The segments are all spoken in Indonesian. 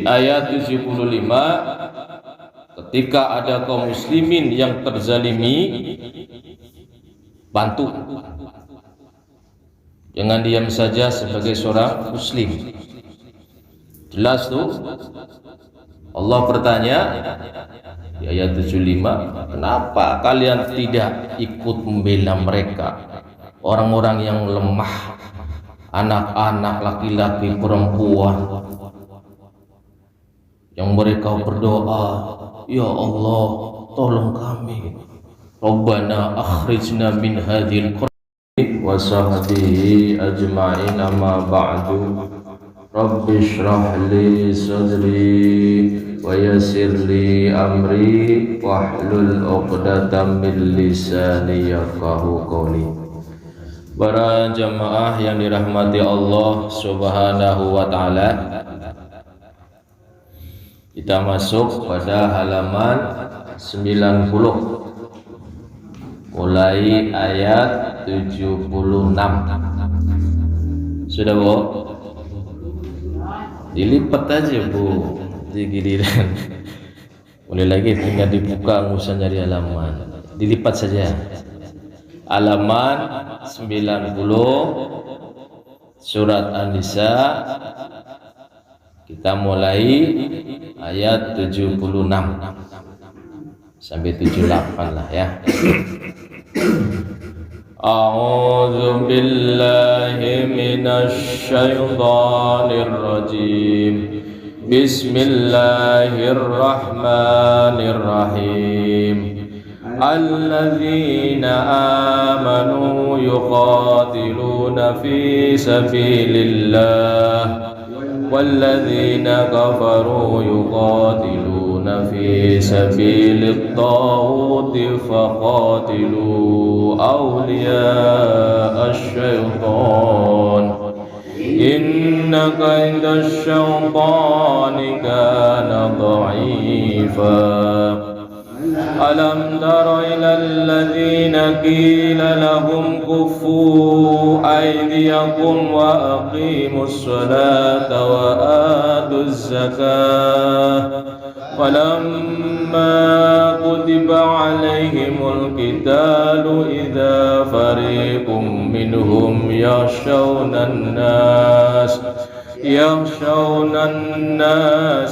ayat 75, ketika ada kaum muslimin yang terzalimi, bantu. Jangan diam saja sebagai seorang muslim. Jelas tuh. Allah bertanya di ayat 75, kenapa kalian tidak ikut membela mereka, orang-orang yang lemah, anak-anak, laki-laki, perempuan, yang mereka berdoa, ya Allah tolong kami, Rabbana akhrijna min hadhil qarni wa sahbihi ajma'in, amma ba'du. Rabbi shrah li sadri wa yassir li amri wahlul 'uqdatam min lisani yafqahu qawli. Para jamaah yang dirahmati Allah Subhanahu wa taala, kita masuk pada halaman 90 mulai ayat 76. Sudah, Bu? Dilipat aja, Bu, di giliran. Mulai lagi tinggal dibuka, nggak usah nyari halaman, dilipat saja. Halaman 90 surat An-Nisa, kita mulai ayat 76 sampai 78 lah ya. A'udzu billahi minasy syaithanir rajim. Bismillahirrahmanirrahim. Alladzina amanu yuqatiluna fi sabilillah walladzina kafaru yuqatiluna fi sabilit taghuti faqatilu awliyaasy syaitan inna kaidash syaitani kana dha'ifa. Alam tara ilal ladzina qila lahum kuffu aydiyakum wa aqimus salata wa atuz zakah walamma kutiba alaihimul qitalu idza fariqum minhum yakhshawnan nas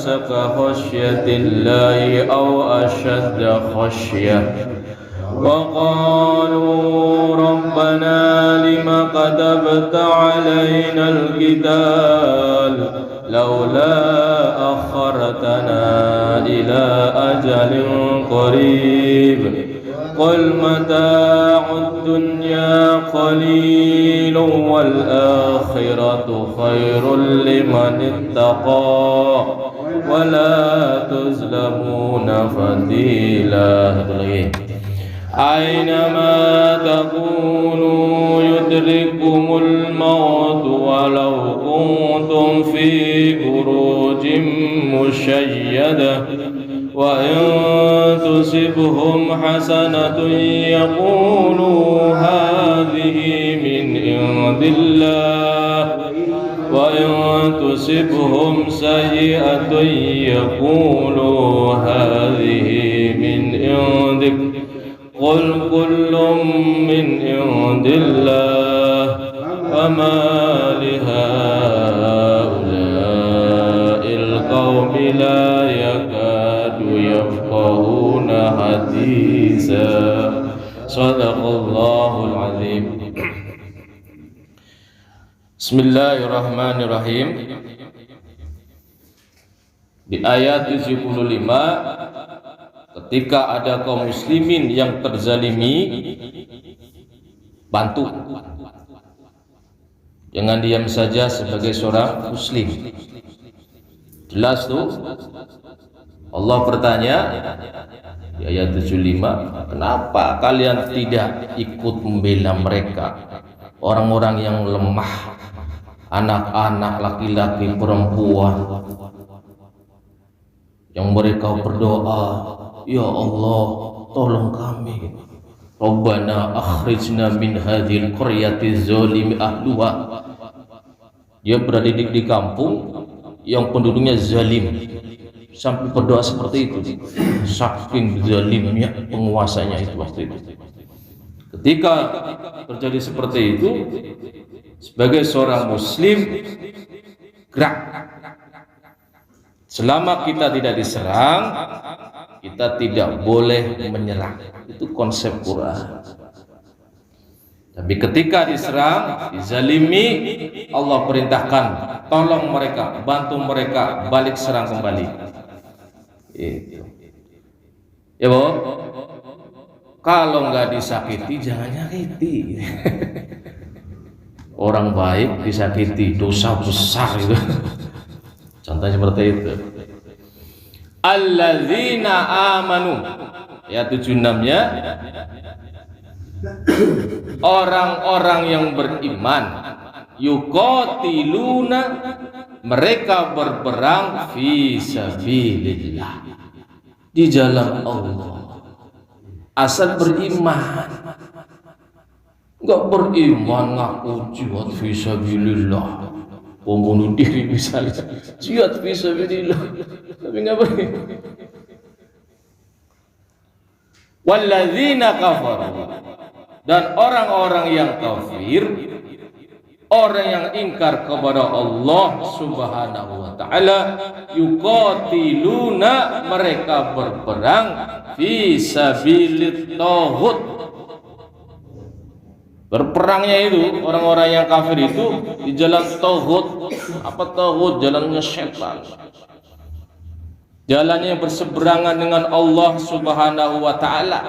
ka khasyatillahi aw ashadda khasyah wa qalu rabbana lima katabta alaina al-qital laula akhartana ila ajalin qarib qul mata'ud dunya qalilun wal akhiratu khairul liman ittaqa wa la tuzlamuna fatila. Satu lagi. Aynama takunu yudrikumul maut walau kuntum fi burujin musyayyada wa in tusibhum hasanatun yaqulu hadhihi min indillah wa in tusibhum sayyi'atun yaqulu hadhihi min indik qul kullun min indillah fama lihaula'il qaumi la yakadu yafqahuna haditha. Sadaqallahul azim. Bismillahirrahmanirrahim. Di ayat 75, ketika ada kaum muslimin yang terzalimi, bantu. Jangan diam saja sebagai seorang muslim. Jelas tuh. Allah bertanya di ayat 75, kenapa kalian tidak ikut membela mereka, orang-orang yang lemah, anak-anak, laki-laki, perempuan, yang mereka berdoa, ya Allah tolong kami, Rabbana akhrijna min hadhil qaryati zalimi ahluha. Dia berada di kampung yang penduduknya zalim, sampai berdoa seperti itu, saking zalimnya penguasanya itu waktu itu. Ketika terjadi seperti itu, sebagai seorang muslim, gerak. Selama kita tidak diserang, kita tidak boleh menyerang. Itu konsep Quran. Tapi ketika diserang, dizalimi, Allah perintahkan, tolong mereka, bantu mereka, balik serang kembali. Itu. Ya Bu, kalau nggak disakiti, jangan nyakiti. Orang baik disakiti, dosa besar itu. Contohnya seperti itu. Alladzina amanu, ya 76-nya, orang-orang yang beriman, yuqatiluna, mereka berperang fi sabilillah, di jalan Allah. Asal beriman, nggak beriman ngaku jihad fi sabilillah, membunuh diri misalnya, jihad fi sabilillah, tapi nggak beriman. Walladzina kafaru, dan orang-orang yang kafir, orang yang ingkar kepada Allah Subhanahu wa ta'ala, yuqatiluna, mereka berperang fi sabilit taghut. Berperangnya itu orang-orang yang kafir itu di jalan taghut. Apa taghut? Jalannya setan, jalannya yang berseberangan dengan Allah Subhanahu wa ta'ala,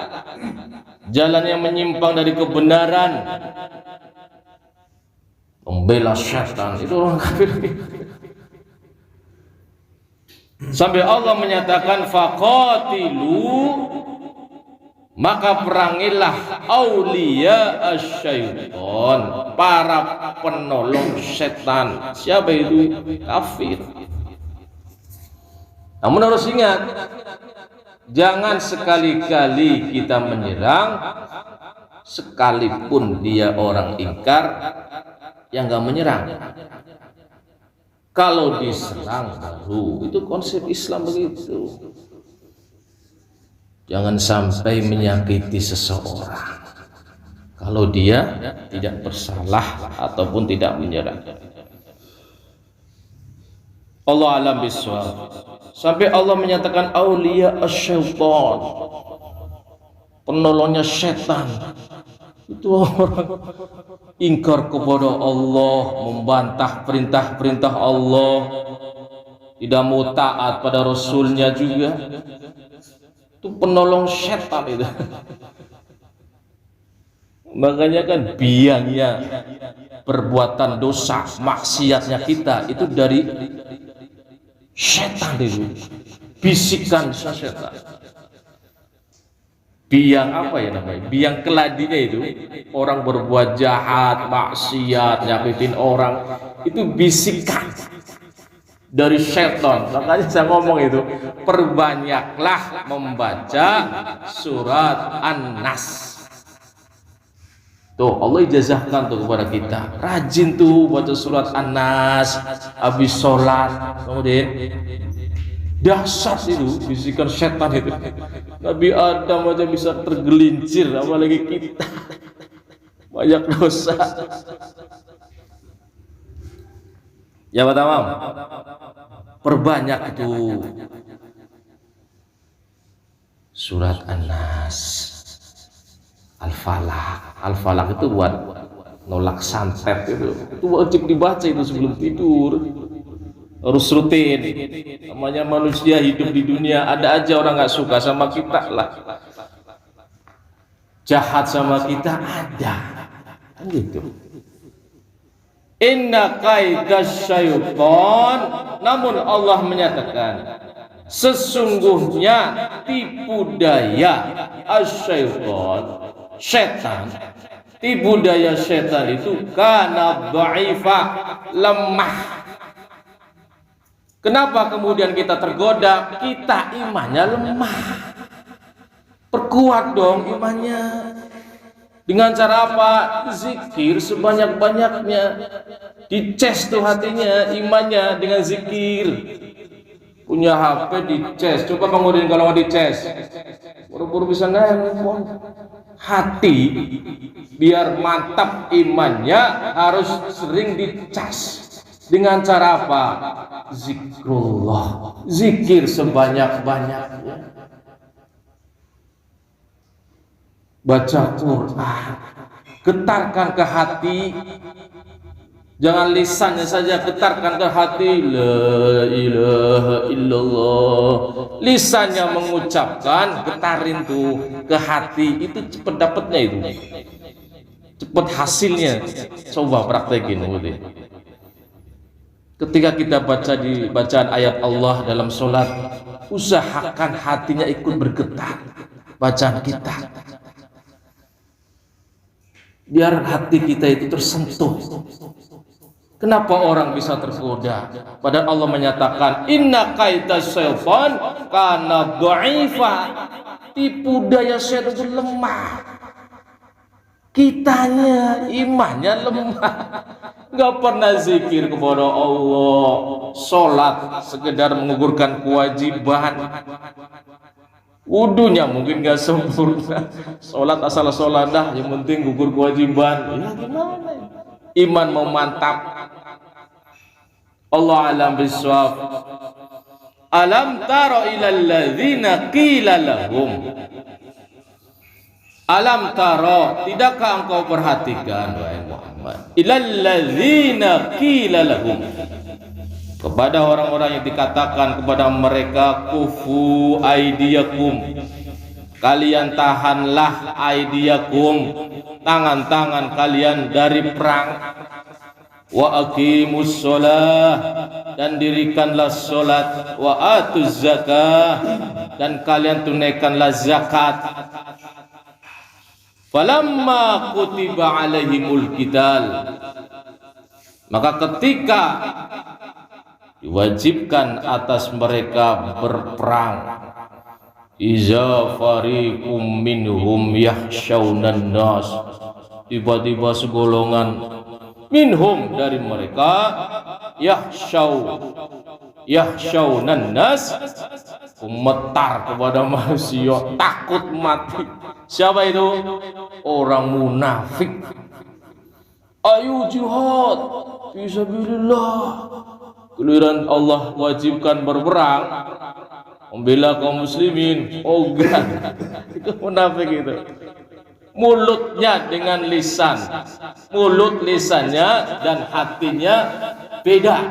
jalan yang menyimpang dari kebenaran, membela setan. Itu orang kafir. Sampai Allah menyatakan faqatilu, maka perangilah auliya asyaiton, para penolong setan. Siapa itu? Kafir. Namun harus ingat, jangan sekali-kali kita menyerang, sekalipun dia orang ingkar yang nggak menyerang. Kalau diserang baru, itu konsep Islam begitu. Jangan sampai menyakiti seseorang kalau dia tidak bersalah ataupun tidak menyerang. Allah alam bisawab. Sampai Allah menyatakan auliya asyaiton, penolongnya setan. Itu orang ingkar kepada Allah, membantah perintah-perintah Allah, tidak mau taat pada Rasulnya juga. Itu penolong setan itu. Makanya kan biangnya perbuatan dosa, maksiatnya kita itu dari setan itu, bisikan setan. Biang apa ya namanya? Biang keladinya itu, orang berbuat jahat, maksiat, nyakitin orang, itu bisikan dari setan. Makanya saya ngomong itu, perbanyaklah membaca surat An-Nas. Tuh Allah ijazahkan tuh kepada kita, rajin tuh baca surat An-Nas habis sholat. Kemudian dahsyat itu bisikan setan itu. Nabi Adam aja bisa tergelincir, apalagi kita, banyak dosa. Ya pertama, perbanyak itu surat An-Nas, Al-Falaq. Al-Falaq itu buat nolak santet, itu wajib dibaca itu sebelum tidur. Harus rutin. Namanya manusia hidup di dunia, ada aja orang nggak suka sama kita lah, jahat sama kita ada, kan gitu. Inna kaidas syaitan, namun Allah menyatakan sesungguhnya tipu daya asyaiton, setan, tipu daya setan itu kana dha'ifa, lemah. Kenapa kemudian kita tergoda? Kita imannya lemah. Perkuat dong imannya. Dengan cara apa? Zikir sebanyak-banyaknya. Dicas tuh hatinya, imannya dengan zikir. Punya HP dicas. Coba bangunin kalau mau dicas. Buru-buru bisa nelpon. Hati biar mantap imannya harus sering dicas. Dengan cara apa? Zikrullah. Zikir sebanyak-banyaknya. Baca Quran, getarkan ke hati, jangan lisannya saja, getarkan ke hati. La ilaha illallah, lisannya mengucapkan, getarin tuh ke hati, itu cepet dapatnya, itu cepet hasilnya. Coba praktekin. Ketika kita baca di bacaan ayat Allah dalam sholat, usahakan hatinya ikut bergetar bacaan kita, biar hati kita itu tersentuh. Kenapa orang bisa tergoda? Padahal Allah menyatakan inna kaita syaitan kana dha'ifa. Tipu daya syaitan itu lemah. Kitanya imannya lemah. Gak pernah zikir kepada Allah, sholat sekedar menggugurkan kewajiban. Wudunya mungkin gak sempurna, sholat asal sholat dah, yang penting gugur kewajiban. Ya gimana? Iman mau mantap. Allah alam bisawab. Alam tara ilal ladzina qila lahum. Alam tara, tidakkah engkau perhatikan wahai Muhammad? Ilal ladzina qila lahum, kepada orang-orang yang dikatakan kepada mereka, kufu aidiyakum, kalian tahanlah aidiyakum, tangan-tangan kalian dari perang, wa aqimus sholah, dan dirikanlah sholat, wa atuz zakah, dan kalian tunaikanlah zakat. Falamma kutiba alaihimul qital, maka ketika diwajibkan atas mereka berperang, iza fariqum minhum yahsyaunan nas, tiba-tiba segolongan minhum dari mereka yahsyaunan nas, gemetar kepada manusia, takut mati. Siapa itu? Orang munafik. Ayo jihad fisabilillah, giliran Allah wajibkan berperang membela kaum muslimin, ogah. Itu munafik itu. Mulutnya dengan lisan, mulut lisannya dan hatinya beda.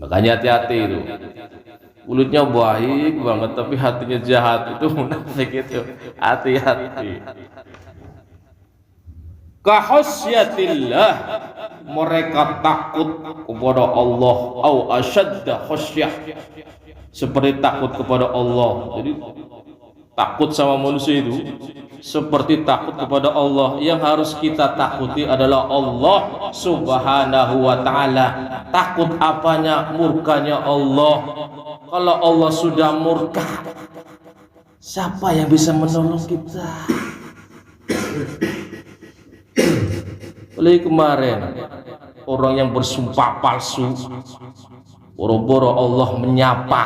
Makanya hati-hati itu. Mulutnya baik banget tapi hatinya jahat, itu munafik itu. Hati-hati. Kahasyatillah, mereka takut kepada Allah, au asyadda khasyah, seperti takut kepada Allah. Jadi takut sama manusia itu seperti takut kepada Allah. Yang harus kita takuti adalah Allah subhanahu wa ta'ala. Takut apanya? Murkanya Allah. Kalau Allah sudah murka, siapa yang bisa menolong kita? Oleh kemarin orang yang bersumpah palsu, boro-boro Allah menyapa,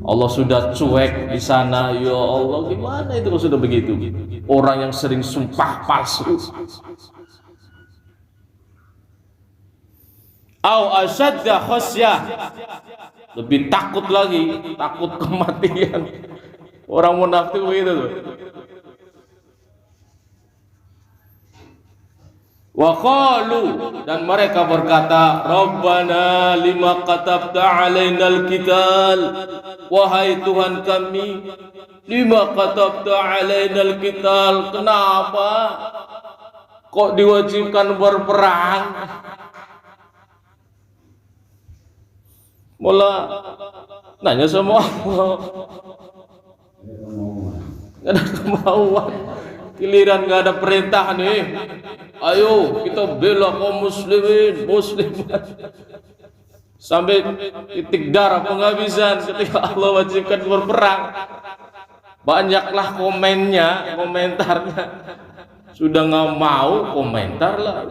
Allah sudah cuek di sana. Ya Allah, gimana itu kalau sudah begitu? Orang yang sering sumpah palsu. Au asyadda khasyah, lebih takut lagi, takut kematian. Orang munafik begitu tuh. Wa qalu, dan mereka berkata, Rabbana lima katabta alainal qital, wahai Tuhan kami, lima katabta alainal qital, kenapa kok diwajibkan berperang? Mula nanya sama Allah, nggak ada kemauan, giliran nggak ada perintah nih, ayo kita bela kaum muslimin muslimat, sampai titik darah penghabisan. Ketika Allah wajibkan berperang, banyaklah komentarnya. Sudah nggak mau komentar lah.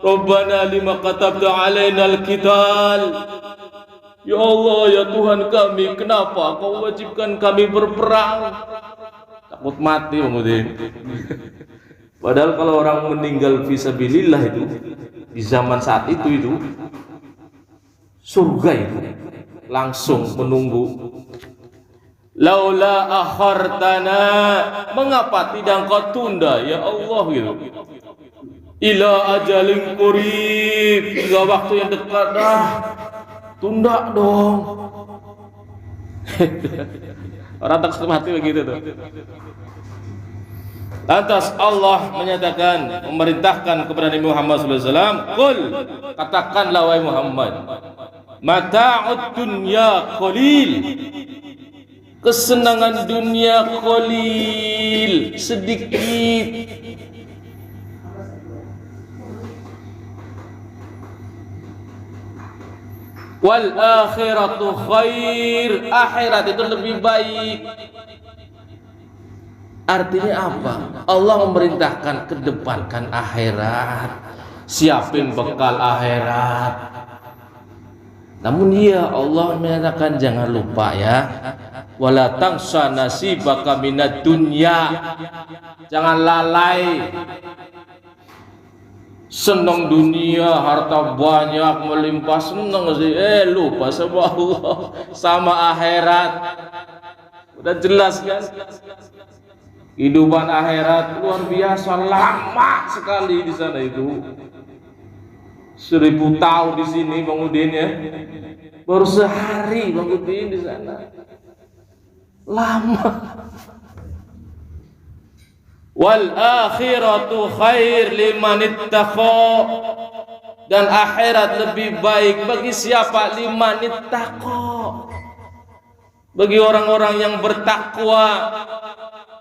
Rabbana lima katabta alaina al-qital. Ya Allah, ya Tuhan kami, kenapa kau wajibkan kami berperang? Takut mati kemudian. Padahal kalau orang meninggal fisabilillah itu di zaman saat itu surga itu langsung menunggu. Laula akhartana, mengapa tidak kau tunda ya Allah gitu. Ila ajalin qarib, hingga waktu yang dekat tunda dong. Orang takut mati begitu tuh. Lantas Allah menyatakan, memerintahkan kepada Nabi Muhammad SAW, "Qul," katakanlah wahai Muhammad, "mata'ud dunya qalil." Kesenangan dunia qalil, sedikit. Wal akhiratu khair, akhirat itu lebih baik. Artinya apa? Allah memerintahkan kedepankan akhirat, siapin bekal akhirat. Namun ya Allah menyatakan jangan lupa ya, wala tangsa nasibaka minad dunya, jangan lalai senang dunia, harta banyak melimpah, senang sih, lupa sama Allah, sama akhirat. Udah jelas kan? Kehidupan akhirat luar biasa, lama sekali di sana itu. 1000 tahun di sini Bang Udin ya. Baru sehari Bang Udin di sana. Lama. Wal akhiratu khair liman ittaqa, dan akhirat lebih baik bagi siapa? Liman ittaqa, bagi orang-orang yang bertakwa,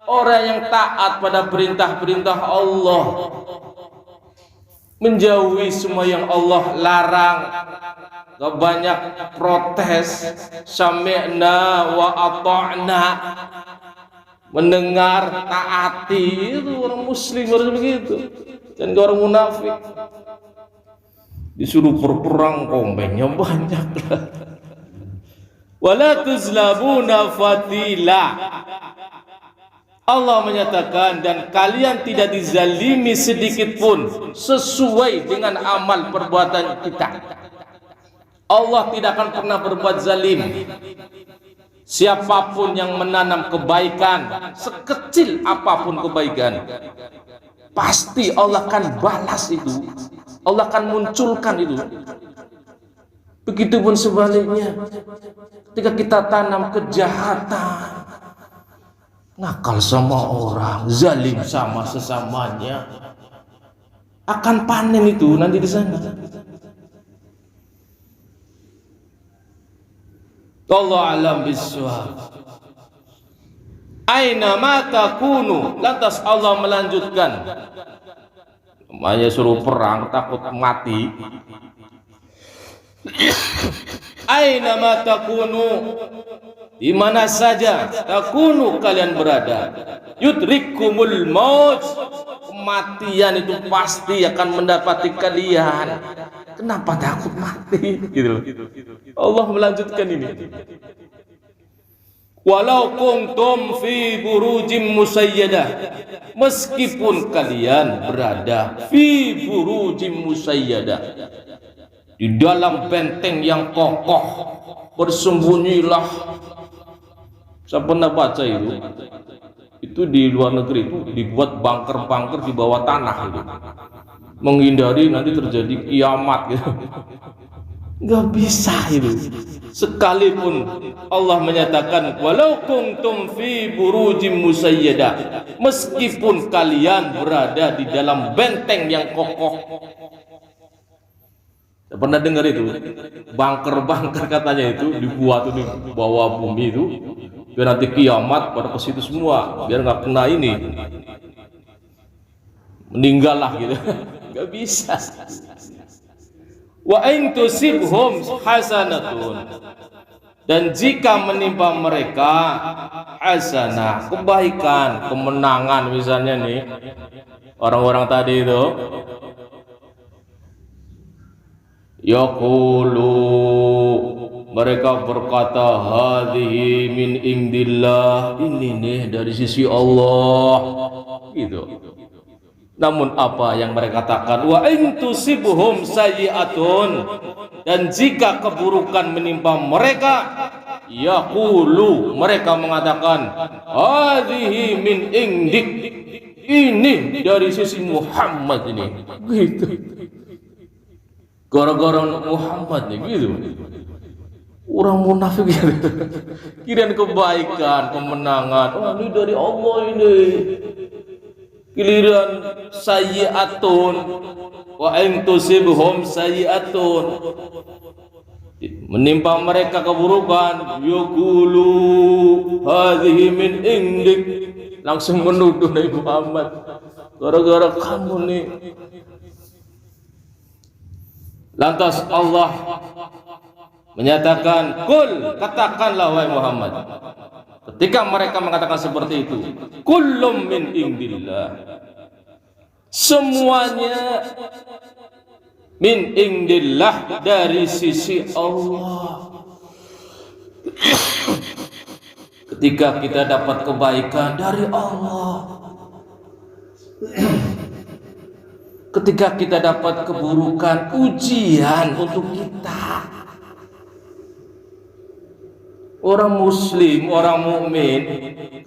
orang yang taat pada perintah-perintah Allah, menjauhi semua yang Allah larang. Gak banyak protes, sami'na wa ata'na, mendengar taati. Itu orang muslim harus begitu, dan orang munafik disuruh berperang komennya banyak lah. Wala tuzlabuna fatila, Allah menyatakan, dan kalian tidak dizalimi sedikit pun sesuai dengan amal perbuatan kita. Allah tidak akan pernah berbuat zalim. Siapapun yang menanam kebaikan, sekecil apapun kebaikan, pasti Allah akan balas itu. Allah akan munculkan itu. Begitupun sebaliknya, ketika kita tanam kejahatan, nakal sama orang, zalim sama sesamanya, akan panen itu nanti di sana. Wallahu a'lam bishawab. Aina ma takunu, lantas Allah melanjutkan. Namanya suruh perang takut mati. Aina ma takunu, di mana saja takunu kalian berada, yudrikumul maut, kematian itu pasti akan mendapati kalian. Kenapa takut mati? Gitu. Allah melanjutkan ini. Walau kuntum fi burujim musayyadah, meskipun kalian berada fi burujim musayyadah, di dalam benteng yang kokoh, bersembunyilah. Saya pernah baca itu di luar negeri itu dibuat bunker-bunker di bawah tanah itu, menghindari nanti terjadi kiamat gitu. Nggak bisa itu. Sekalipun Allah menyatakan walau kuntum fi burujim musayyadah, meskipun kalian berada di dalam benteng yang kokoh. Saya pernah dengar itu bunker-bunker katanya itu dibuat di bawah bumi itu biar nanti kiamat pada ke situ semua, biar nggak kena ini, meninggal lah gitu. Nggak bisa. Wa in tusibhum hasanatun, Dan jika menimpa mereka hasanah, kebaikan, kemenangan misalnya nih, orang-orang tadi itu yaqulu, mereka berkata hadhihi min indillah, ini nih dari sisi Allah gitu. Namun apa yang mereka katakan, wa in tusibhum sayyi'atun, dan jika keburukan menimpa mereka, yaqulu, mereka mengatakan hadhihi min indik, ini dari sisi Muhammad ini gitu. Gara-gara Muhammad nih gitu. Orang munafik gitu. Kirain kebaikan, kemenangan, oh ini dari Allah ini. Giliran sayyi'atun, wa in tusibhum sayyi'atun, menimpa mereka keburukan, yaqulu hadhihi min indik, langsung menuduh Nabi Muhammad, gara-gara kamu nih. Lantas Allah menyatakan, kul, katakanlah wahai Muhammad, ketika mereka mengatakan seperti itu, kullum min indillah, semuanya min indillah, dari sisi Allah. Ketika kita dapat kebaikan dari Allah, ketika kita dapat keburukan, ujian untuk kita. Orang muslim, orang mukmin,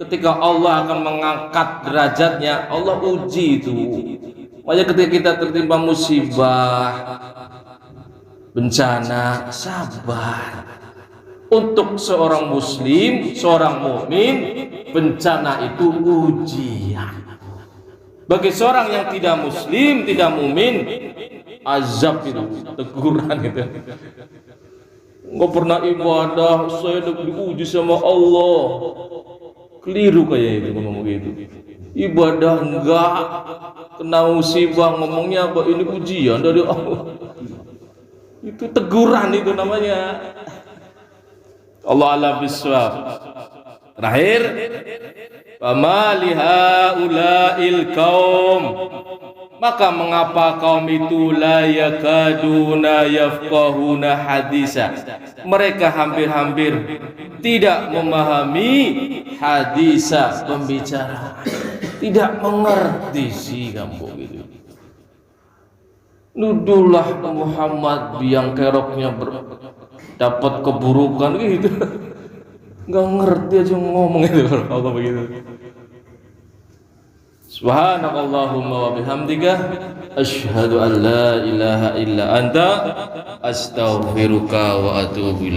ketika Allah akan mengangkat derajatnya, Allah uji itu. Makanya ketika kita tertimpa musibah, bencana, sabar. Untuk seorang muslim, seorang mukmin, bencana itu ujian. Bagi seorang yang tidak muslim, tidak mukmin, azab itu, teguran itu. Nggak pernah ibadah, saya diuji sama Allah. Keliru kayak itu ngomong begitu. Ibadah enggak, kena musibah, ngomongnya apa? Ini ujian dari Allah. Itu teguran itu namanya. Allah a'lam bishawab. Terakhir, fama lihaula'il qaum, maka mengapa kaum itu la yakaduna yafqahuna hadisa, mereka hampir-hampir tidak memahami hadisa, pembicaraan, tidak mengerti sih kamu gitu. Nudulah Muhammad biang keroknya dapat keburukan gitu, nggak ngerti aja ngomong itu kalau begitu. Subhanakallahumma wa bihamdika asyhadu an la ilaha illa anta astaghfiruka wa atubu ilaik.